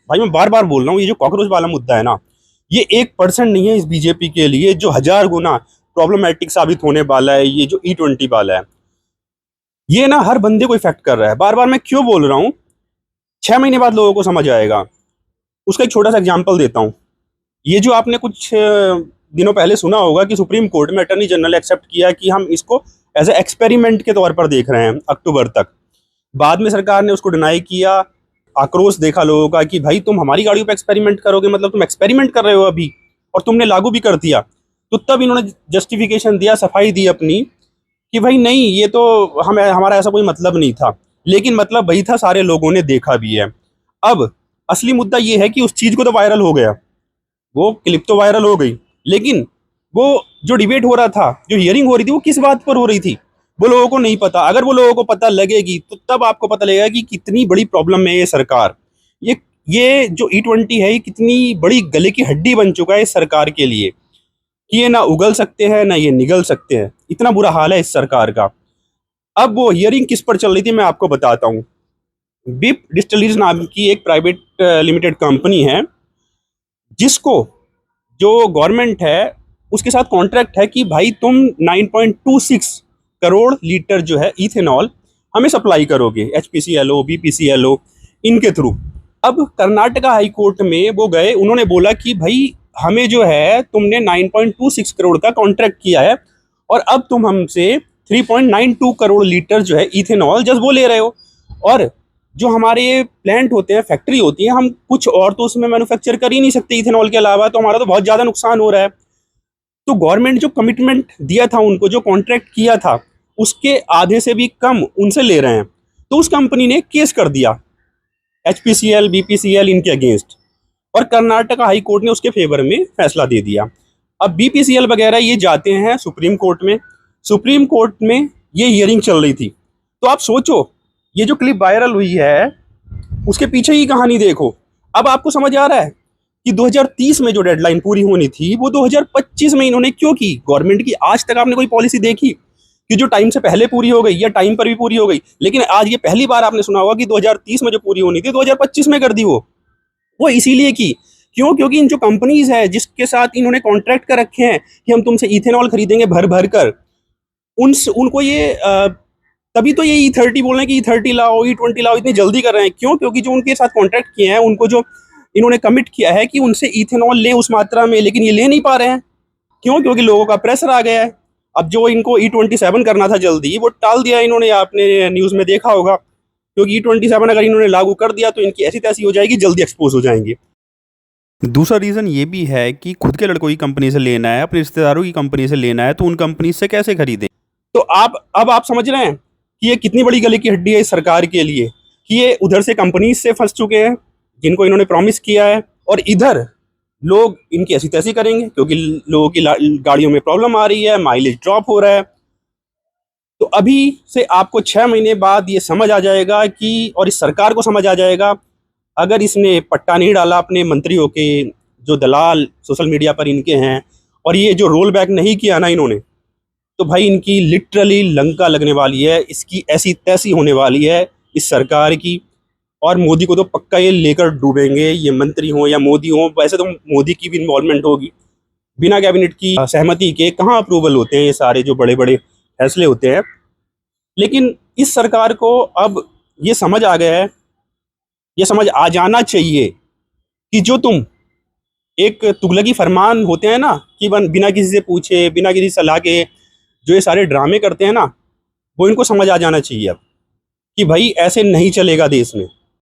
भाई मैं बार बार बोल रहा हूँ, ये जो कॉकरोच वाला मुद्दा है ना, ये 1% नहीं है इस बीजेपी के लिए, जो 1000 गुना प्रॉब्लमेटिक साबित होने वाला है। ये जो E20 वाला है, ये ना हर बंदे को इफेक्ट कर रहा है। बार बार मैं क्यों बोल रहा हूँ, 6 महीने बाद लोगों को समझ आएगा। उसका एक छोटा सा एग्जाम्पल देता हूँ। ये जो आपने कुछ दिनों पहले सुना होगा कि सुप्रीम कोर्ट में अटर्नी जनरल एक्सेप्ट किया कि हम इसको एज ए एक्सपेरिमेंट के तौर पर देख रहे हैं अक्टूबर तक। बाद में सरकार ने उसको डिनाई किया। आक्रोश देखा लोगों का कि भाई तुम हमारी गाड़ियों पे एक्सपेरिमेंट करोगे, मतलब तुम एक्सपेरिमेंट कर रहे हो अभी, और तुमने लागू भी कर दिया। तो तब इन्होंने जस्टिफिकेशन दिया, सफाई दी अपनी कि भाई नहीं, ये तो हमारा ऐसा कोई मतलब नहीं था। लेकिन मतलब वही था, सारे लोगों ने देखा भी है। अब असली मुद्दा ये है कि उस चीज़ को तो वायरल हो गया, वो क्लिप तो वायरल हो गई, लेकिन वो जो डिबेट हो रहा था, जो हियरिंग हो रही थी, वो किस बात पर हो रही थी वो लोगों को नहीं पता। अगर वो लोगों को पता लगेगी तो तब आपको पता लगेगा कि कितनी बड़ी प्रॉब्लम है ये सरकार। ये ये जो E20 है, ये कितनी बड़ी गले की हड्डी बन चुका है इस सरकार के लिए कि ये ना उगल सकते हैं ना ये निगल सकते हैं। इतना बुरा हाल है इस सरकार का। अब वो हियरिंग किस पर चल रही थी मैं आपको बताता हूँ। बिप डिस्टिलरीज नाम की एक प्राइवेट लिमिटेड कंपनी है, जिसको जो गवर्नमेंट है उसके साथ कॉन्ट्रैक्ट है कि भाई तुम 9.26 करोड़ लीटर जो है इथेनॉल हमें सप्लाई करोगे, HPCLO BPCLO इनके थ्रू। अब कर्नाटका हाई कोर्ट में वो गए, उन्होंने बोला कि भाई हमें जो है तुमने 9.26 करोड़ का कॉन्ट्रैक्ट किया है और अब तुम हमसे 3.92 करोड़ लीटर जो है इथेनॉल जस्ट वो ले रहे हो। और जो हमारे प्लांट होते हैं, फैक्ट्री होती है, हम कुछ और तो उसमें मैन्युफैक्चर कर ही नहीं सकते इथेनॉल के अलावा, तो हमारा तो बहुत ज़्यादा नुकसान हो रहा है। तो गवर्नमेंट जो कमिटमेंट दिया था उनको, जो कॉन्ट्रैक्ट किया था, उसके आधे से भी कम उनसे ले रहे हैं। तो उस कंपनी ने केस कर दिया HPCL BPCL इनके अगेंस्ट, और कर्नाटका हाई कोर्ट ने उसके फेवर में फैसला दे दिया। अब BPCL वगैरह ये जाते हैं सुप्रीम कोर्ट में। सुप्रीम कोर्ट में ये हियरिंग चल रही थी। तो आप सोचो, ये जो क्लिप वायरल हुई है उसके पीछे की कहानी देखो। अब आपको समझ आ रहा है कि 2030 में जो डेडलाइन पूरी होनी थी वो 2025 में इन्होंने क्यों की। गवर्नमेंट की आज तक आपने कोई पॉलिसी देखी कि जो टाइम से पहले पूरी हो गई या टाइम पर भी पूरी हो गई, लेकिन आज ये पहली बार आपने सुना होगा कि 2030 में जो पूरी होनी थी 2025 में कर दी। वो इसीलिए की क्यों, क्योंकि इन जो कंपनीज है जिसके साथ इन्होंने कॉन्ट्रैक्ट कर रखे हैं कि हम तुमसे इथेनॉल खरीदेंगे भर भर कर, उनको ये तभी तो ये E30 बोल रहे हैं कि E30 लाओ, E20 लाओ, इतनी जल्दी कर रहे हैं। क्यों? क्योंकि जो उनके साथ कॉन्ट्रैक्ट किए हैं, उनको जो इन्होंने कमिट किया है कि उनसे इथेनॉल लें उस मात्रा में, लेकिन ये ले नहीं पा रहे हैं। क्यों? क्योंकि लोगों का प्रेशर आ गया है। अब जो इनको E27 करना था जल्दी, वो टाल दिया इन्होंने, आपने न्यूज़ में देखा होगा। क्योंकि E27 अगर इन्होंने लागू कर दिया तो इनकी ऐसी तैसी हो जाएगी, जल्दी एक्सपोज हो जाएंगे। दूसरा रीज़न ये भी है कि खुद के लड़कों की कंपनी से लेना है, अपने रिश्तेदारों की कंपनी से लेना है, तो उन कंपनी से कैसे खरीदें। तो अब आप समझ रहे हैं कि ये कितनी बड़ी गले की हड्डी है इस सरकार के लिए, कि ये उधर से कंपनीज से फंस चुके हैं जिनको इन्होंने प्रॉमिस किया है, और इधर लोग इनकी ऐसी तैसी करेंगे क्योंकि लोगों की गाड़ियों में प्रॉब्लम आ रही है, माइलेज ड्रॉप हो रहा है। तो अभी से आपको 6 महीने बाद ये समझ आ जाएगा कि, और इस सरकार को समझ आ जाएगा, अगर इसने पट्टा नहीं डाला अपने मंत्रियों के, जो दलाल सोशल मीडिया पर इनके हैं, और ये जो रोल बैक नहीं किया ना इन्होंने, तो भाई इनकी लिटरली लंका लगने वाली है, इसकी ऐसी तैसी होने वाली है इस सरकार की। और मोदी को तो पक्का ये लेकर डूबेंगे, ये मंत्री हों या मोदी हों। वैसे तो मोदी की भी इन्वॉल्वमेंट होगी, बिना कैबिनेट की सहमति के कहाँ अप्रूवल होते हैं ये सारे जो बड़े बड़े फैसले होते हैं। लेकिन इस सरकार को अब ये समझ आ गया है, ये समझ आ जाना चाहिए कि जो तुम एक तुगलकी फरमान होते हैं ना, कि बिना किसी से पूछे, बिना किसी सलाह के जो ये सारे ड्रामे करते हैं ना, वो इनको समझ आ जाना चाहिए अब कि भाई ऐसे नहीं चलेगा देश में।